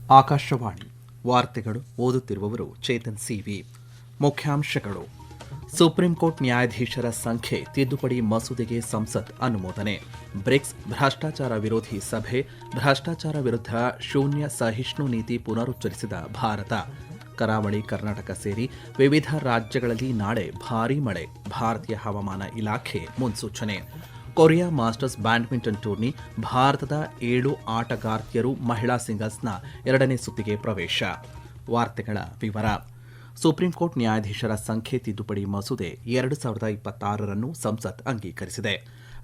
ಆಕಾಶವಾಣಿ ವಾರ್ತೆಗಳು ಓದುತ್ತಿರುವವರು ಚೇತನ್ ಸಿವಿ. ಮುಖ್ಯಾಂಶಗಳು: ಸುಪ್ರೀಂ ಕೋರ್ಟ್ ನ್ಯಾಯಾಧೀಶರ ಸಂಖ್ಯೆ ತಿದ್ದುಪಡಿ ಮಸೂದೆಗೆ ಸಂಸತ್ ಅನುಮೋದನೆ. ಬ್ರಿಕ್ಸ್ ಭ್ರಷ್ಟಾಚಾರ ವಿರೋಧಿ ಸಭೆ, ಭ್ರಷ್ಟಾಚಾರ ವಿರುದ್ಧ ಶೂನ್ಯ ಸಹಿಷ್ಣು ನೀತಿ ಪುನರುಚ್ಚರಿಸಿದ ಭಾರತ. ಕರಾವಳಿ ಕರ್ನಾಟಕ ಸೇರಿ ವಿವಿಧ ರಾಜ್ಯಗಳಲ್ಲಿ ನಾಳೆ ಭಾರೀ ಮಳೆ, ಭಾರತೀಯ ಹವಾಮಾನ ಇಲಾಖೆ ಮುನ್ಸೂಚನೆ. ಕೊರಿಯಾ ಮಾಸ್ಟರ್ಸ್ ಬ್ಯಾಡ್ಮಿಂಟನ್ ಟೂರ್ನಿ, ಭಾರತದ 7 ಆಟಗಾರ್ತಿಯರು ಮಹಿಳಾ ಸಿಂಗಲ್ಸ್ನ 2ನೇ ಸುತ್ತಿಗೆ ಪ್ರವೇಶ. ವಾರ್ತೆಗಳ ವಿವರ. ಸುಪ್ರೀಂ ಕೋರ್ಟ್ ನ್ಯಾಯಾಧೀಶರ ಸಂಖ್ಯೆ ತಿದ್ದುಪಡಿ ಮಸೂದೆ 2026 ಸಂಸತ್ ಅಂಗೀಕರಿಸಿದೆ.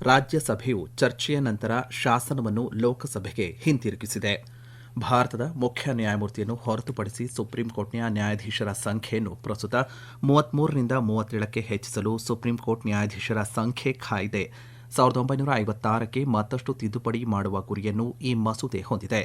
ರಾಜ್ಯಸಭೆಯು ಚರ್ಚೆಯ ನಂತರ ಶಾಸನವನ್ನು ಲೋಕಸಭೆಗೆ ಹಿಂತಿರುಗಿಸಿದೆ. ಭಾರತದ ಮುಖ್ಯ ನ್ಯಾಯಮೂರ್ತಿಯನ್ನು ಹೊರತುಪಡಿಸಿ ಸುಪ್ರೀಂ ಕೋರ್ಟ್ನ ನ್ಯಾಯಾಧೀಶರ ಸಂಖ್ಯೆಯನ್ನು ಪ್ರಸ್ತುತ 33ರಿಂದ 37ಕ್ಕೆ ಹೆಚ್ಚಿಸಲು ಸುಪ್ರೀಂ ಕೋರ್ಟ್ ನ್ಯಾಯಾಧೀಶರ ಸಂಖ್ಯೆ ಕಾಯ್ದೆ 1956ಕ್ಕೆ ಮತ್ತಷ್ಟು ತಿದ್ದುಪಡಿ ಮಾಡುವ ಗುರಿಯನ್ನು ಈ ಮಸೂದೆ ಹೊಂದಿದೆ.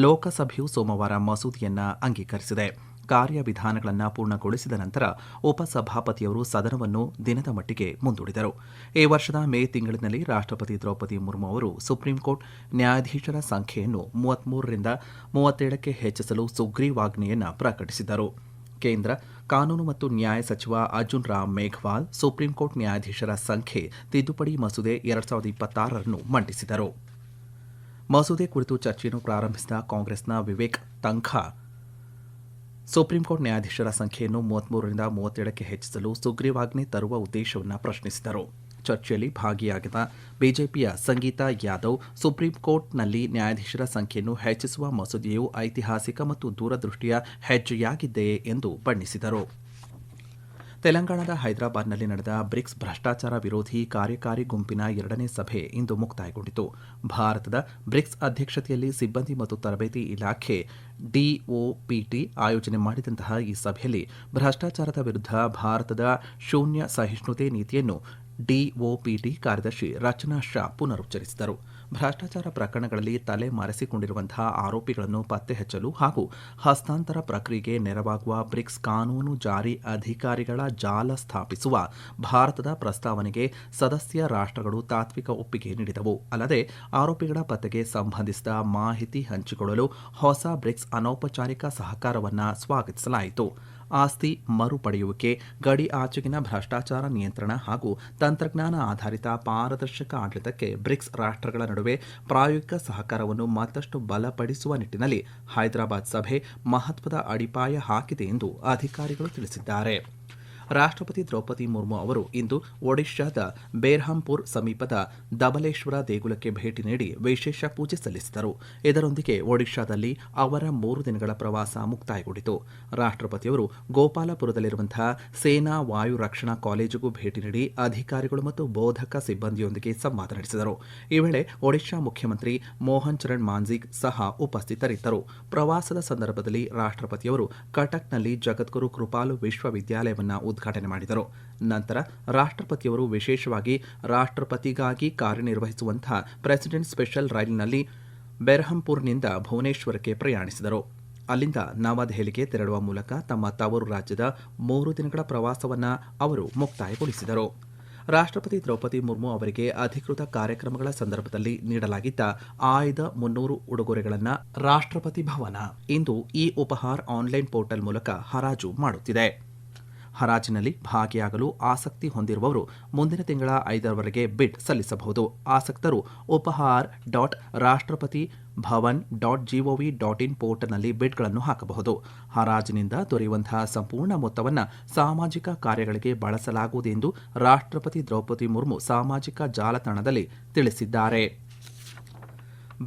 ಲೋಕಸಭೆಯು ಸೋಮವಾರ ಮಸೂದೆಯನ್ನು ಅಂಗೀಕರಿಸಿದೆ. ಕಾರ್ಯವಿಧಾನಗಳನ್ನು ಪೂರ್ಣಗೊಳಿಸಿದ ನಂತರ ಉಪಸಭಾಪತಿಯವರು ಸದನವನ್ನು ದಿನದ ಮಟ್ಟಿಗೆ ಮುಂದೂಡಿದರು. ಈ ವರ್ಷದ ಮೇ ತಿಂಗಳಿನಲ್ಲಿ ರಾಷ್ಟ್ರಪತಿ ದ್ರೌಪದಿ ಮುರ್ಮು ಅವರು ಸುಪ್ರೀಂ ಕೋರ್ಟ್ ನ್ಯಾಯಾಧೀಶರ ಸಂಖ್ಯೆಯನ್ನು 33ರಿಂದ 37ಕ್ಕೆ ಹೆಚ್ಚಿಸಲು ಸುಗ್ರೀವಾಜ್ಞೆಯನ್ನು ಪ್ರಕಟಿಸಿದರು. ಕೇಂದ್ರ ಕಾನೂನು ಮತ್ತು ನ್ಯಾಯ ಸಚಿವ ಅರ್ಜುನ್ ರಾಮ್ ಮೇಘವಾಲ್ ಸುಪ್ರೀಂ ಕೋರ್ಟ್ ನ್ಯಾಯಾಧೀಶರ ಸಂಖ್ಯೆ ತಿದ್ದುಪಡಿ ಮಸೂದೆ 2026 ಮಂಡಿಸಿದರು. ಮಸೂದೆ ಕುರಿತು ಚರ್ಚೆಯನ್ನು ಪ್ರಾರಂಭಿಸಿದ ಕಾಂಗ್ರೆಸ್ನ ವಿವೇಕ್ ತಂಖಾ ಸುಪ್ರೀಂ ಕೋರ್ಟ್ ನ್ಯಾಯಾಧೀಶರ ಸಂಖ್ಯೆಯನ್ನು 33ರಿಂದ 37ಕ್ಕೆ ಹೆಚ್ಚಿಸಲು ಸುಗ್ರೀವಾಜ್ಞೆ ತರುವ ಉದ್ದೇಶವನ್ನು ಪ್ರಶ್ನಿಸಿದರು. ಚರ್ಚೆಯಲ್ಲಿ ಭಾಗಿಯಾಗಿದ್ದ ಬಿಜೆಪಿಯ ಸಂಗೀತಾ ಯಾದವ್ ಸುಪ್ರೀಂ ಕೋರ್ಟ್ನಲ್ಲಿ ನ್ಯಾಯಾಧೀಶರ ಸಂಖ್ಯೆಯನ್ನು ಹೆಚ್ಚಿಸುವ ಮಸೂದೆಯು ಐತಿಹಾಸಿಕ ಮತ್ತು ದೂರದೃಷ್ಟಿಯ ಹೆಜ್ಜೆಯಾಗಿದೆ ಎಂದು ಬಣ್ಣಿಸಿದರು. ತೆಲಂಗಾಣದ ಹೈದರಾಬಾದ್ನಲ್ಲಿ ನಡೆದ ಬ್ರಿಕ್ಸ್ ಭ್ರಷ್ಟಾಚಾರ ವಿರೋಧಿ ಕಾರ್ಯಕಾರಿ ಗುಂಪಿನ 2ನೇ ಸಭೆ ಇಂದು ಮುಕ್ತಾಯಗೊಂಡಿತು. ಭಾರತದ ಬ್ರಿಕ್ಸ್ ಅಧ್ಯಕ್ಷತೆಯಲ್ಲಿ ಸಿಬ್ಬಂದಿ ಮತ್ತು ತರಬೇತಿ ಇಲಾಖೆ ಡಿಒಪಿಟಿ ಆಯೋಜನೆ ಮಾಡಿದಂತಹ ಈ ಸಭೆಯಲ್ಲಿ ಭ್ರಷ್ಟಾಚಾರದ ವಿರುದ್ಧ ಭಾರತದ ಶೂನ್ಯ ಸಹಿಷ್ಣುತೆ ನೀತಿಯನ್ನು ಡಿಒಪಿಟಿ ಕಾರ್ಯದರ್ಶಿ ರಚನಾ ಶಾ ಪುನರುಚ್ಚರಿಸಿದರು. ಭ್ರಷ್ಟಾಚಾರ ಪ್ರಕರಣಗಳಲ್ಲಿ ತಲೆ ಮರೆಸಿಕೊಂಡಿರುವಂತಹ ಆರೋಪಿಗಳನ್ನು ಪತ್ತೆ ಹಚ್ಚಲು ಹಾಗೂ ಹಸ್ತಾಂತರ ಪ್ರಕ್ರಿಯೆಗೆ ನೆರವಾಗುವ ಬ್ರಿಕ್ಸ್ ಕಾನೂನು ಜಾರಿ ಅಧಿಕಾರಿಗಳ ಜಾಲ ಸ್ಥಾಪಿಸುವ ಭಾರತದ ಪ್ರಸ್ತಾವನೆಗೆ ಸದಸ್ಯ ರಾಷ್ಟ್ರಗಳು ತಾತ್ವಿಕ ಒಪ್ಪಿಗೆ ನೀಡಿದವು. ಅಲ್ಲದೆ ಆರೋಪಿಗಳ ಪತ್ತೆಗೆ ಸಂಬಂಧಿಸಿದ ಮಾಹಿತಿ ಹಂಚಿಕೊಳ್ಳಲು ಹೊಸ ಬ್ರಿಕ್ಸ್ ಅನೌಪಚಾರಿಕ ಸಹಕಾರವನ್ನು ಸ್ವಾಗತಿಸಲಾಯಿತು. ಆಸ್ತಿ ಮರುಪಡೆಯುವಿಕೆ, ಗಡಿ ಆಚೆಗಿನ ಭ್ರಷ್ಟಾಚಾರ ನಿಯಂತ್ರಣ ಹಾಗೂ ತಂತ್ರಜ್ಞಾನ ಆಧಾರಿತ ಪಾರದರ್ಶಕ ಆಡಳಿತಕ್ಕೆ ಬ್ರಿಕ್ಸ್ ರಾಷ್ಟ್ರಗಳ ನಡುವೆ ಪ್ರಾಯೋಗಿಕ ಸಹಕಾರವನ್ನು ಮತ್ತಷ್ಟು ಬಲಪಡಿಸುವ ನಿಟ್ಟಿನಲ್ಲಿ ಹೈದರಾಬಾದ್ ಸಭೆ ಮಹತ್ವದ ಅಡಿಪಾಯ ಹಾಕಿದೆ ಎಂದು ಅಧಿಕಾರಿಗಳು ತಿಳಿಸಿದ್ದಾರೆ. ರಾಷ್ಟ್ರಪತಿ ದ್ರೌಪದಿ ಮುರ್ಮು ಅವರು ಇಂದು ಒಡಿಶಾದ ಬೇರ್ಹಾಂಪುರ್ ಸಮೀಪದ ದಬಲೇಶ್ವರ ದೇಗುಲಕ್ಕೆ ಭೇಟಿ ನೀಡಿ ವಿಶೇಷ ಪೂಜೆ ಸಲ್ಲಿಸಿದರು. ಇದರೊಂದಿಗೆ ಒಡಿಶಾದಲ್ಲಿ ಅವರ 3 ದಿನಗಳ ಪ್ರವಾಸ ಮುಕ್ತಾಯಗೊಂಡಿತು. ರಾಷ್ಟ್ರಪತಿಯವರು ಗೋಪಾಲಪುರದಲ್ಲಿರುವಂತಹ ಸೇನಾ ವಾಯು ರಕ್ಷಣಾ ಕಾಲೇಜಿಗೂ ಭೇಟಿ ನೀಡಿ ಅಧಿಕಾರಿಗಳು ಮತ್ತು ಬೋಧಕ ಸಿಬ್ಬಂದಿಯೊಂದಿಗೆ ಸಂವಾದ ನಡೆಸಿದರು. ಈ ವೇಳೆ ಒಡಿಶಾ ಮುಖ್ಯಮಂತ್ರಿ ಮೋಹನ್ ಚರಣ್ ಮಾಂಜಿಗ್ ಸಹ ಉಪಸ್ಥಿತರಿದ್ದರು. ಪ್ರವಾಸದ ಸಂದರ್ಭದಲ್ಲಿ ರಾಷ್ಟ್ರಪತಿಯವರು ಕಟಕ್ನಲ್ಲಿ ಜಗದ್ಗುರು ಕೃಪಾಲು ವಿಶ್ವವಿದ್ಯಾಲಯವನ್ನು ಉದ್ಘಾಟನೆ ಮಾಡಿದರು. ನಂತರ ರಾಷ್ಟ್ರಪತಿಯವರು ವಿಶೇಷವಾಗಿ ರಾಷ್ಟ್ರಪತಿಗಾಗಿ ಕಾರ್ಯನಿರ್ವಹಿಸುವಂತಹ ಪ್ರೆಸಿಡೆಂಟ್ ಸ್ಪೆಷಲ್ ರೈಲಿನಲ್ಲಿ ಬೆರ್ಹಂಪುರ್ನಿಂದ ಭುವನೇಶ್ವರಕ್ಕೆ ಪ್ರಯಾಣಿಸಿದರು. ಅಲ್ಲಿಂದ ನವದೆಹಲಿಗೆ ತೆರಳುವ ಮೂಲಕ ತಮ್ಮ ತವರು ರಾಜ್ಯದ 3 ದಿನಗಳ ಪ್ರವಾಸವನ್ನು ಅವರು ಮುಕ್ತಾಯಗೊಳಿಸಿದರು. ರಾಷ್ಟ್ರಪತಿ ದ್ರೌಪದಿ ಮುರ್ಮು ಅವರಿಗೆ ಅಧಿಕೃತ ಕಾರ್ಯಕ್ರಮಗಳ ಸಂದರ್ಭದಲ್ಲಿ ನೀಡಲಾಗಿದ್ದ ಆಯ್ದ 300 ಉಡುಗೊರೆಗಳನ್ನು ರಾಷ್ಟ್ರಪತಿ ಭವನ ಇಂದು ಇ ಉಪಹಾರ್ ಆನ್ಲೈನ್ ಪೋರ್ಟಲ್ ಮೂಲಕ ಹರಾಜು ಮಾಡುತ್ತಿದೆ. ಹರಾಜಿನಲ್ಲಿ ಭಾಗಿಯಾಗಲು ಆಸಕ್ತಿ ಹೊಂದಿರುವವರು ಮುಂದಿನ ತಿಂಗಳ 5ರವರೆಗೆ ಬಿಡ್ ಸಲ್ಲಿಸಬಹುದು. ಆಸಕ್ತರು upahar.rashtrapati.bhavan.gov.in ಪೋರ್ಟಲ್ನಲ್ಲಿ ಬಿಡ್ಗಳನ್ನು ಹಾಕಬಹುದು. ಹರಾಜಿನಿಂದ ದೊರೆಯುವಂತಹ ಸಂಪೂರ್ಣ ಮೊತ್ತವನ್ನು ಸಾಮಾಜಿಕ ಕಾರ್ಯಗಳಿಗೆ ಬಳಸಲಾಗುವುದು ಎಂದು ರಾಷ್ಟ್ರಪತಿ ದ್ರೌಪದಿ ಮುರ್ಮು ಸಾಮಾಜಿಕ ಜಾಲತಾಣದಲ್ಲಿ ತಿಳಿಸಿದ್ದಾರೆ.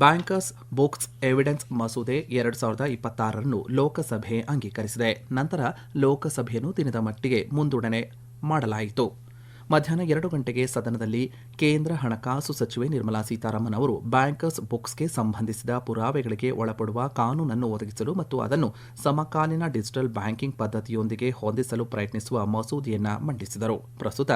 ಬ್ಯಾಂಕರ್ಸ್ ಬುಕ್ಸ್ ಎವಿಡೆನ್ಸ್ ಮಸೂದೆ 2026 ಲೋಕಸಭೆ ಅಂಗೀಕರಿಸಿದೆ. ನಂತರ ಲೋಕಸಭೆಯನ್ನು ದಿನದ ಮಟ್ಟಿಗೆ ಮುಂದೂಡಣೆ ಮಾಡಲಾಯಿತು. ಮಧ್ಯಾಹ್ನ 2 ಗಂಟೆಗೆ ಸದನದಲ್ಲಿ ಕೇಂದ್ರ ಹಣಕಾಸು ಸಚಿವೆ ನಿರ್ಮಲಾ ಸೀತಾರಾಮನ್ ಅವರು ಬ್ಯಾಂಕರ್ಸ್ ಬುಕ್ಸ್ಗೆ ಸಂಬಂಧಿಸಿದ ಪುರಾವೆಗಳಿಗೆ ಒಳಪಡುವ ಕಾನೂನನ್ನು ಒದಗಿಸಲು ಮತ್ತು ಅದನ್ನು ಸಮಕಾಲೀನ ಡಿಜಿಟಲ್ ಬ್ಯಾಂಕಿಂಗ್ ಪದ್ಧತಿಯೊಂದಿಗೆ ಹೊಂದಿಸಲು ಪ್ರಯತ್ನಿಸುವ ಮಸೂದೆಯನ್ನು ಮಂಡಿಸಿದರು. ಪ್ರಸ್ತುತ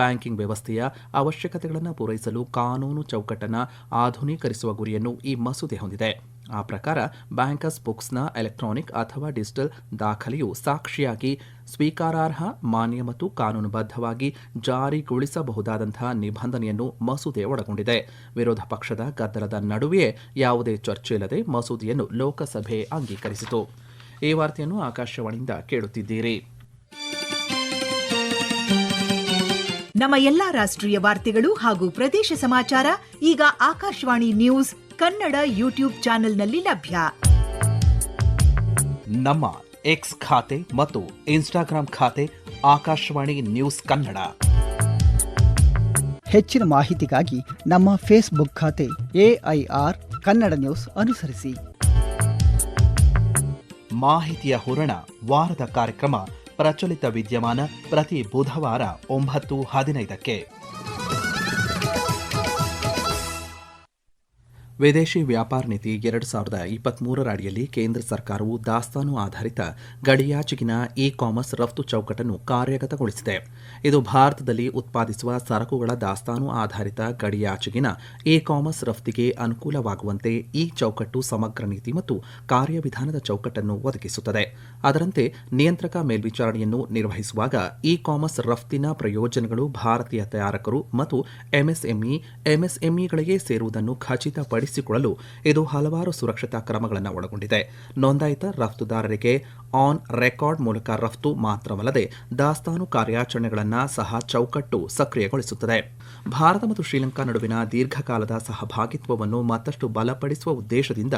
ಬ್ಯಾಂಕಿಂಗ್ ವ್ಯವಸ್ಥೆಯ ಅವಶ್ಯಕತೆಗಳನ್ನು ಪೂರೈಸಲು ಕಾನೂನು ಚೌಕಟ್ಟನ್ನು ಆಧುನೀಕರಿಸುವ ಗುರಿಯನ್ನು ಈ ಮಸೂದೆ ಹೊಂದಿದೆ. ಆ ಪ್ರಕಾರ ಬ್ಯಾಂಕರ್ಸ್ ಬುಕ್ಸ್ನ ಎಲೆಕ್ಟ್ರಾನಿಕ್ ಅಥವಾ ಡಿಜಿಟಲ್ ದಾಖಲೆಯು ಸಾಕ್ಷಿಯಾಗಿ ಸ್ವೀಕಾರಾರ್ಹ, ಮಾನ್ಯ ಮತ್ತು ಕಾನೂನುಬದ್ಧವಾಗಿ ಜಾರಿಗೊಳಿಸಬಹುದಾದಂತಹ ನಿಬಂಧನೆಯನ್ನು ಮಸೂದೆ ಒಳಗೊಂಡಿದೆ. ವಿರೋಧ ಪಕ್ಷದ ಗದ್ದಲದ ನಡುವೆಯೇ ಯಾವುದೇ ಚರ್ಚೆಯಿಲ್ಲದೆ ಮಸೂದೆಯನ್ನು ಲೋಕಸಭೆ ಅಂಗೀಕರಿಸಿತು. ಈ ವಾರ್ತೆಯನ್ನು ಆಕಾಶವಾಣಿಯಿಂದ ಕೇಳುತ್ತಿದ್ದೀರಿ. ನಮ್ಮ ಎಲ್ಲಾ ರಾಷ್ಟ್ರೀಯ ವಾರ್ತೆಗಳು ಹಾಗೂ ಪ್ರದೇಶ ಸಮಾಚಾರ ಈಗ ಆಕಾಶವಾಣಿ ನ್ಯೂಸ್ ಕನ್ನಡ ಯೂಟ್ಯೂಬ್ ಚಾನೆಲ್ನಲ್ಲಿ ಲಭ್ಯ. ನಮ್ಮ ಎಕ್ಸ್ ಖಾತೆ ಮತ್ತು ಇನ್ಸ್ಟಾಗ್ರಾಂ ಖಾತೆ ಆಕಾಶವಾಣಿ ನ್ಯೂಸ್ ಕನ್ನಡ. ಹೆಚ್ಚಿನ ಮಾಹಿತಿಗಾಗಿ ನಮ್ಮ ಫೇಸ್ಬುಕ್ ಖಾತೆ AIR ಕನ್ನಡ ನ್ಯೂಸ್ ಅನುಸರಿಸಿ. ಮಾಹಿತಿಯ ಹೂರಣ ವಾರದ ಕಾರ್ಯಕ್ರಮ ಪ್ರಚಲಿತ ವಿದ್ಯಮಾನ ಪ್ರತಿ ಬುಧವಾರ 9:15ಕ್ಕೆ. ವಿದೇಶಿ ವ್ಯಾಪಾರ ನೀತಿ 2023 ಅಡಿಯಲ್ಲಿ ಕೇಂದ್ರ ಸರ್ಕಾರವು ದಾಸ್ತಾನು ಆಧಾರಿತ ಗಡಿಯಾಚೆಗಿನ ಇ ಕಾಮರ್ಸ್ ರಫ್ತು ಚೌಕಟ್ಟನ್ನು ಕಾರ್ಯಗತಗೊಳಿಸಿದೆ. ಇದು ಭಾರತದಲ್ಲಿ ಉತ್ಪಾದಿಸುವ ಸರಕುಗಳ ದಾಸ್ತಾನು ಆಧಾರಿತ ಗಡಿಯಾಚೆಗಿನ ಇ ಕಾಮರ್ಸ್ ರಫ್ತಿಗೆ ಅನುಕೂಲವಾಗುವಂತೆ ಈ ಚೌಕಟ್ಟು ಸಮಗ್ರ ನೀತಿ ಮತ್ತು ಕಾರ್ಯವಿಧಾನದ ಚೌಕಟ್ಟನ್ನು ಒದಗಿಸುತ್ತದೆ. ಅದರಂತೆ ನಿಯಂತ್ರಕ ಮೇಲ್ವಿಚಾರಣೆಯನ್ನು ನಿರ್ವಹಿಸುವಾಗ ಇ ಕಾಮರ್ಸ್ ರಫ್ತಿನ ಪ್ರಯೋಜನಗಳು ಭಾರತೀಯ ತಯಾರಕರು ಮತ್ತು ಎಂಎಸ್ಎಂಇಗಳಿಗೆ ಸೇರುವುದನ್ನು ಖಚಿತಪಡಿಸಿಕೊಳ್ಳಲು ಇದು ಹಲವಾರು ಸುರಕ್ಷತಾ ಕ್ರಮಗಳನ್ನು ಒಳಗೊಂಡಿದೆ. ನೋಂದಾಯಿತ ರಫ್ತುದಾರರಿಗೆ ಆನ್ ರೆಕಾರ್ಡ್ ಮೂಲಕ ರಫ್ತು ಮಾತ್ರವಲ್ಲದೆ ದಾಸ್ತಾನು ಕಾರ್ಯಾಚರಣೆಗಳನ್ನು ಸಹ ಚೌಕಟ್ಟು ಸಕ್ರಿಯಗೊಳಿಸುತ್ತದೆ. ಭಾರತ ಮತ್ತು ಶ್ರೀಲಂಕಾ ನಡುವಿನ ದೀರ್ಘಕಾಲದ ಸಹಭಾಗಿತ್ವವನ್ನು ಮತ್ತಷ್ಟು ಬಲಪಡಿಸುವ ಉದ್ದೇಶದಿಂದ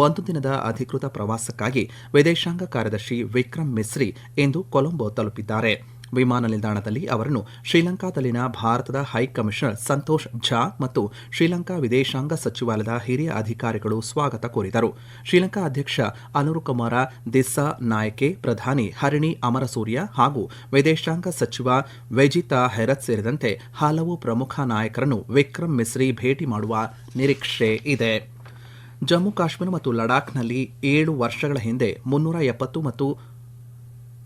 ಒಂದು ದಿನದ ಅಧಿಕೃತ ಪ್ರವಾಸಕ್ಕಾಗಿ ವಿದೇಶಾಂಗ ಕಾರ್ಯದರ್ಶಿ ವಿಕ್ರಮ್ ಮಿಸ್ರಿ ಇಂದು ಕೊಲಂಬೋ ತಲುಪಿದ್ದಾರೆ. ವಿಮಾನ ನಿಲ್ದಾಣದಲ್ಲಿ ಅವರನ್ನು ಶ್ರೀಲಂಕಾದಲ್ಲಿನ ಭಾರತದ ಹೈಕಮಿಷನರ್ ಸಂತೋಷ್ ಝಾ ಮತ್ತು ಶ್ರೀಲಂಕಾ ವಿದೇಶಾಂಗ ಸಚಿವಾಲಯದ ಹಿರಿಯ ಅಧಿಕಾರಿಗಳು ಸ್ವಾಗತ ಕೋರಿದರು. ಶ್ರೀಲಂಕಾ ಅಧ್ಯಕ್ಷ ಅನುರುಕುಮಾರ ದಿಸ್ಸಾ ನಾಯಕೆ, ಪ್ರಧಾನಿ ಹರಿಣಿ ಅಮರಸೂರ್ಯ ಹಾಗೂ ವಿದೇಶಾಂಗ ಸಚಿವ ವೆಜಿತಾ ಹೆರತ್ ಸೇರಿದಂತೆ ಹಲವು ಪ್ರಮುಖ ನಾಯಕರನ್ನು ವಿಕ್ರಮ್ ಮಿಸ್ರಿ ಭೇಟಿ ಮಾಡುವ ನಿರೀಕ್ಷೆ ಇದೆ. ಜಮ್ಮು ಕಾಶ್ಮೀರ ಮತ್ತು ಲಡಾಖ್ನಲ್ಲಿ 7 ವರ್ಷಗಳ ಹಿಂದೆ 370 ಮತ್ತು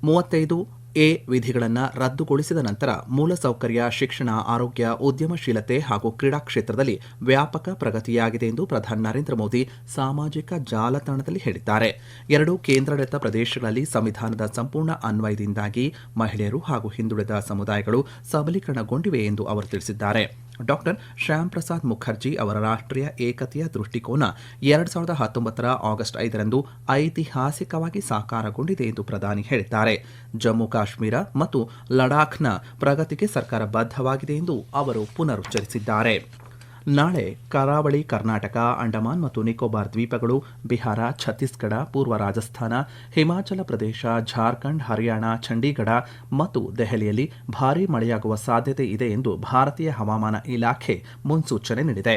35A ವಿಧಿಗಳನ್ನು ರದ್ದುಗೊಳಿಸಿದ ನಂತರ ಮೂಲಸೌಕರ್ಯ, ಶಿಕ್ಷಣ, ಆರೋಗ್ಯ, ಉದ್ಯಮಶೀಲತೆ ಹಾಗೂ ಕ್ರೀಡಾ ಕ್ಷೇತ್ರದಲ್ಲಿ ವ್ಯಾಪಕ ಪ್ರಗತಿಯಾಗಿದೆ ಎಂದು ಪ್ರಧಾನಿ ನರೇಂದ್ರ ಮೋದಿ ಸಾಮಾಜಿಕ ಜಾಲತಾಣದಲ್ಲಿ ಹೇಳಿದ್ದಾರೆ. 2 ಕೇಂದ್ರಾಡಳಿತ ಪ್ರದೇಶಗಳಲ್ಲಿ ಸಂವಿಧಾನದ ಸಂಪೂರ್ಣ ಅನ್ವಯದಿಂದಾಗಿ ಮಹಿಳೆಯರು ಹಾಗೂ ಹಿಂದುಳಿದ ಸಮುದಾಯಗಳು ಸಬಲೀಕರಣಗೊಂಡಿವೆ ಎಂದು ಅವರು ತಿಳಿಸಿದ್ದಾರೆ. ಡಾಕ್ಟರ್ ಶ್ಯಾಮ್ ಪ್ರಸಾದ್ ಮುಖರ್ಜಿ ಅವರ ರಾಷ್ಟ್ರೀಯ ಏಕತೆಯ ದೃಷ್ಟಿಕೋನ 2019 ಆಗಸ್ಟ್ 5ರಂದು ಐತಿಹಾಸಿಕವಾಗಿ ಸಾಕಾರಗೊಂಡಿದೆ ಎಂದು ಪ್ರಧಾನಿ ಹೇಳಿದ್ದಾರೆ. ಜಮ್ಮು ಕಾಶ್ಮೀರ ಮತ್ತು ಲಡಾಖ್ನ ಪ್ರಗತಿಗೆ ಸರ್ಕಾರ ಬದ್ಧವಾಗಿದೆ ಎಂದು ಅವರು ಪುನರುಚ್ಚರಿಸಿದ್ದಾರೆ. ನಾಳೆ ಕರಾವಳಿ ಕರ್ನಾಟಕ, ಅಂಡಮಾನ್ ಮತ್ತು ನಿಕೋಬಾರ್ ದ್ವೀಪಗಳು, ಬಿಹಾರ, ಛತ್ತೀಸ್ಗಢ, ಪೂರ್ವ ರಾಜಸ್ಥಾನ, ಹಿಮಾಚಲ ಪ್ರದೇಶ, ಜಾರ್ಖಂಡ್, ಹರಿಯಾಣ, ಚಂಡೀಗಢ ಮತ್ತು ದೆಹಲಿಯಲ್ಲಿ ಭಾರೀ ಮಳೆಯಾಗುವ ಸಾಧ್ಯತೆ ಇದೆ ಎಂದು ಭಾರತೀಯ ಹವಾಮಾನ ಇಲಾಖೆ ಮುನ್ಸೂಚನೆ ನೀಡಿದೆ.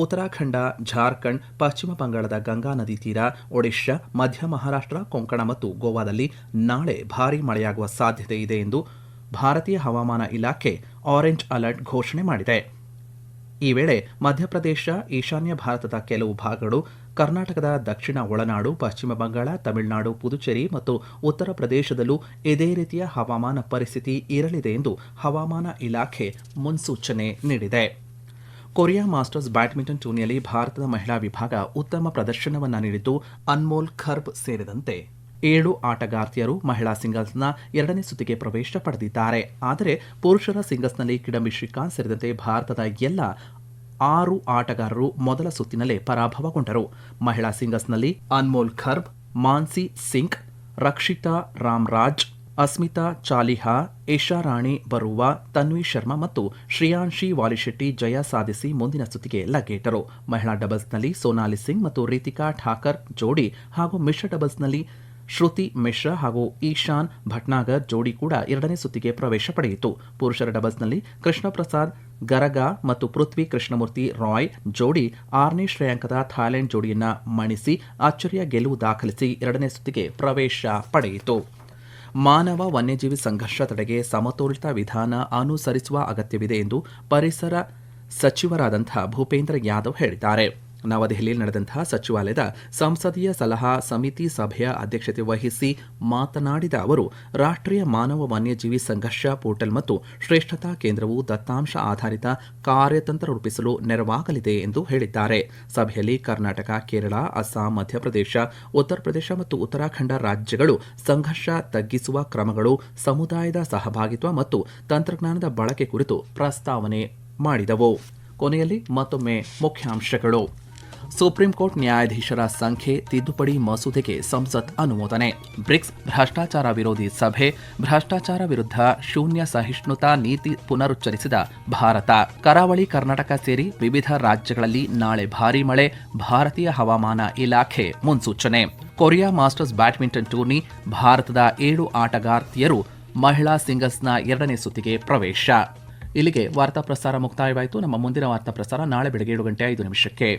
ಉತ್ತರಾಖಂಡ, ಜಾರ್ಖಂಡ್, ಪಶ್ಚಿಮ ಬಂಗಾಳದ ಗಂಗಾ ನದಿ ತೀರ, ಒಡಿಶಾ, ಮಧ್ಯ ಮಹಾರಾಷ್ಟ್ರ, ಕೊಂಕಣ ಮತ್ತು ಗೋವಾದಲ್ಲಿ ನಾಳೆ ಭಾರೀ ಮಳೆಯಾಗುವ ಸಾಧ್ಯತೆ ಇದೆ ಎಂದು ಭಾರತೀಯ ಹವಾಮಾನ ಇಲಾಖೆ ಆರೆಂಜ್ ಅಲರ್ಟ್ ಘೋಷಣೆ ಮಾಡಿದೆ. ಈ ವೇಳೆ ಮಧ್ಯಪ್ರದೇಶ, ಈಶಾನ್ಯ ಭಾರತದ ಕೆಲವು ಭಾಗಗಳು, ಕರ್ನಾಟಕದ ದಕ್ಷಿಣ ಒಳನಾಡು, ಪಶ್ಚಿಮ ಬಂಗಾಳ, ತಮಿಳುನಾಡು, ಪುದುಚೇರಿ ಮತ್ತು ಉತ್ತರ ಪ್ರದೇಶದಲ್ಲೂ ಇದೇ ರೀತಿಯ ಹವಾಮಾನ ಪರಿಸ್ಥಿತಿ ಇರಲಿದೆ ಎಂದು ಹವಾಮಾನ ಇಲಾಖೆ ಮುನ್ಸೂಚನೆ ನೀಡಿದೆ. ಕೊರಿಯಾ ಮಾಸ್ಟರ್ಸ್ ಬ್ಯಾಡ್ಮಿಂಟನ್ ಟೂರ್ನಿಯಲ್ಲಿ ಭಾರತದ ಮಹಿಳಾ ವಿಭಾಗ ಉತ್ತಮ ಪ್ರದರ್ಶನವನ್ನು ನೀಡಿದ್ದು, ಅನ್ಮೋಲ್ ಖರ್ಬ್ ಸೇರಿದಂತೆ 7 ಆಟಗಾರ್ತಿಯರು ಮಹಿಳಾ ಸಿಂಗಲ್ಸ್ನ 2ನೇ ಸುತ್ತಿಗೆ ಪ್ರವೇಶ ಪಡೆದಿದ್ದಾರೆ. ಆದರೆ ಪುರುಷರ ಸಿಂಗಲ್ಸ್ನಲ್ಲಿ ಕಿಡಂಬಿ ಶ್ರೀಕಾಂತ್ ಸೇರಿದಂತೆ ಭಾರತದ ಎಲ್ಲ 6 ಆಟಗಾರರು ಮೊದಲ ಸುತ್ತಿನಲ್ಲೇ ಪರಾಭವಗೊಂಡರು. ಮಹಿಳಾ ಸಿಂಗಲ್ಸ್ನಲ್ಲಿ ಅನ್ಮೋಲ್ ಖರ್ಬ್, ಮಾನ್ಸಿ ಸಿಂಗ್, ರಕ್ಷಿತಾ ರಾಮ್ರಾಜ್, ಅಸ್ಮಿತಾ ಚಾಲಿಹಾ, ಇಶಾರಾಣಿ ಬರುವಾ, ತನ್ವಿ ಶರ್ಮಾ ಮತ್ತು ಶ್ರೇಯಾನ್ಶಿ ವಾಲಿಶೆಟ್ಟಿ ಜಯ ಸಾಧಿಸಿ ಮುಂದಿನ ಸುತ್ತಿಗೆ ಲಗ್ಗೇಟರು. ಮಹಿಳಾ ಡಬಲ್ಸ್ನಲ್ಲಿ ಸೋನಾಲಿ ಸಿಂಗ್ ಮತ್ತು ರೀತಿಕಾ ಠಾಕರ್ ಜೋಡಿ ಹಾಗೂ ಮಿಶ್ರ ಡಬಲ್ಸ್ನಲ್ಲಿ ಶ್ರುತಿ ಮಿಶ್ರಾ ಹಾಗೂ ಈಶಾನ್ ಭಟ್ನಾಗರ್ ಜೋಡಿ ಕೂಡ 2ನೇ ಸುತ್ತಿಗೆ ಪ್ರವೇಶ ಪಡೆಯಿತು. ಪುರುಷರ ಡಬಲ್ಸ್ನಲ್ಲಿ ಕೃಷ್ಣ ಪ್ರಸಾದ್ ಗರಗ ಮತ್ತು ಪೃಥ್ವಿ ಕೃಷ್ಣಮೂರ್ತಿ ರಾಯ್ ಜೋಡಿ 6ನೇ ಶ್ರೇಯಾಂಕದ ಥಾಯ್ಲೆಂಡ್ ಜೋಡಿಯನ್ನ ಮಣಿಸಿ ಅಚ್ಚರಿಯ ಗೆಲುವು ದಾಖಲಿಸಿ 2ನೇ ಸುತ್ತಿಗೆ ಪ್ರವೇಶ ಪಡೆಯಿತು. ಮಾನವ ವನ್ಯಜೀವಿ ಸಂಘರ್ಷ ತಡೆಗೆ ಸಮತೋಲಿತ ವಿಧಾನ ಅನುಸರಿಸುವ ಅಗತ್ಯವಿದೆ ಎಂದು ಪರಿಸರ ಸಚಿವರಾದಂಥ ಭೂಪೇಂದ್ರ ಯಾದವ್ ಹೇಳಿದ್ದಾರೆ. ನವದೆಹಲಿಯಲ್ಲಿ ನಡೆದಂತಹ ಸಚಿವಾಲಯದ ಸಂಸದೀಯ ಸಲಹಾ ಸಮಿತಿ ಸಭೆಯ ಅಧ್ಯಕ್ಷತೆ ವಹಿಸಿ ಮಾತನಾಡಿದ ಅವರು ರಾಷ್ಟ್ರೀಯ ಮಾನವ ವನ್ಯಜೀವಿ ಸಂಘರ್ಷ ಪೋರ್ಟಲ್ ಮತ್ತು ಶ್ರೇಷ್ಠತಾ ಕೇಂದ್ರವು ದತ್ತಾಂಶ ಆಧಾರಿತ ಕಾರ್ಯತಂತ್ರ ರೂಪಿಸಲು ನೆರವಾಗಲಿದೆ ಎಂದು ಹೇಳಿದ್ದಾರೆ. ಸಭೆಯಲ್ಲಿ ಕರ್ನಾಟಕ, ಕೇರಳ, ಅಸ್ಸಾಂ, ಮಧ್ಯಪ್ರದೇಶ, ಉತ್ತರ ಪ್ರದೇಶ ಮತ್ತು ಉತ್ತರಾಖಂಡ ರಾಜ್ಯಗಳು ಸಂಘರ್ಷ ತಗ್ಗಿಸುವ ಕ್ರಮಗಳು, ಸಮುದಾಯದ ಸಹಭಾಗಿತ್ವ ಮತ್ತು ತಂತ್ರಜ್ಞಾನದ ಬಳಕೆ ಕುರಿತು ಪ್ರಸ್ತಾವನೆ ಮಾಡಿದವು. ಕೊನೆಯಲ್ಲಿ ಮತ್ತೊಮ್ಮೆ ಮುಖ್ಯಾಂಶಗಳು. ಸುಪ್ರೀಂ ಕೋರ್ಟ್ ನ್ಯಾಯಾಧೀಶರ ಸಂಖ್ಯೆ ತಿದ್ದುಪಡಿ ಮಸೂದೆಗೆ ಸಂಸತ್ ಅನುಮೋದನೆ. ಬ್ರಿಕ್ಸ್ ಭ್ರಷ್ಟಾಚಾರ ವಿರೋಧಿ ಸಭೆ, ಭ್ರಷ್ಟಾಚಾರ ವಿರುದ್ಧ ಶೂನ್ಯ ಸಹಿಷ್ಣುತಾ ನೀತಿ ಪುನರುಚ್ಚರಿಸಿದ ಭಾರತ. ಕರಾವಳಿ ಕರ್ನಾಟಕ ಸೇರಿ ವಿವಿಧ ರಾಜ್ಯಗಳಲ್ಲಿ ನಾಳೆ ಭಾರೀ ಮಳೆ, ಭಾರತೀಯ ಹವಾಮಾನ ಇಲಾಖೆ ಮುನ್ಸೂಚನೆ. ಕೊರಿಯಾ ಮಾಸ್ಟರ್ಸ್ ಬ್ಯಾಡ್ಮಿಂಟನ್ ಟೂರ್ನಿ, ಭಾರತದ 7 ಆಟಗಾರ್ತಿಯರು ಮಹಿಳಾ ಸಿಂಗಲ್ಸ್ನ 2ನೇ ಸುತ್ತಿಗೆ ಪ್ರವೇಶ. ಇಲ್ಲಿಗೆ ವಾರ್ತಾ ಪ್ರಸಾರ ಮುಕ್ತಾಯವಾಯಿತು. ನಮ್ಮ ಮುಂದಿನ ವಾರ್ತಾ ಪ್ರಸಾರ ನಾಳೆ ಬೆಳಗ್ಗೆ 7:05 ನಿಮಿಷಕ್ಕೆ.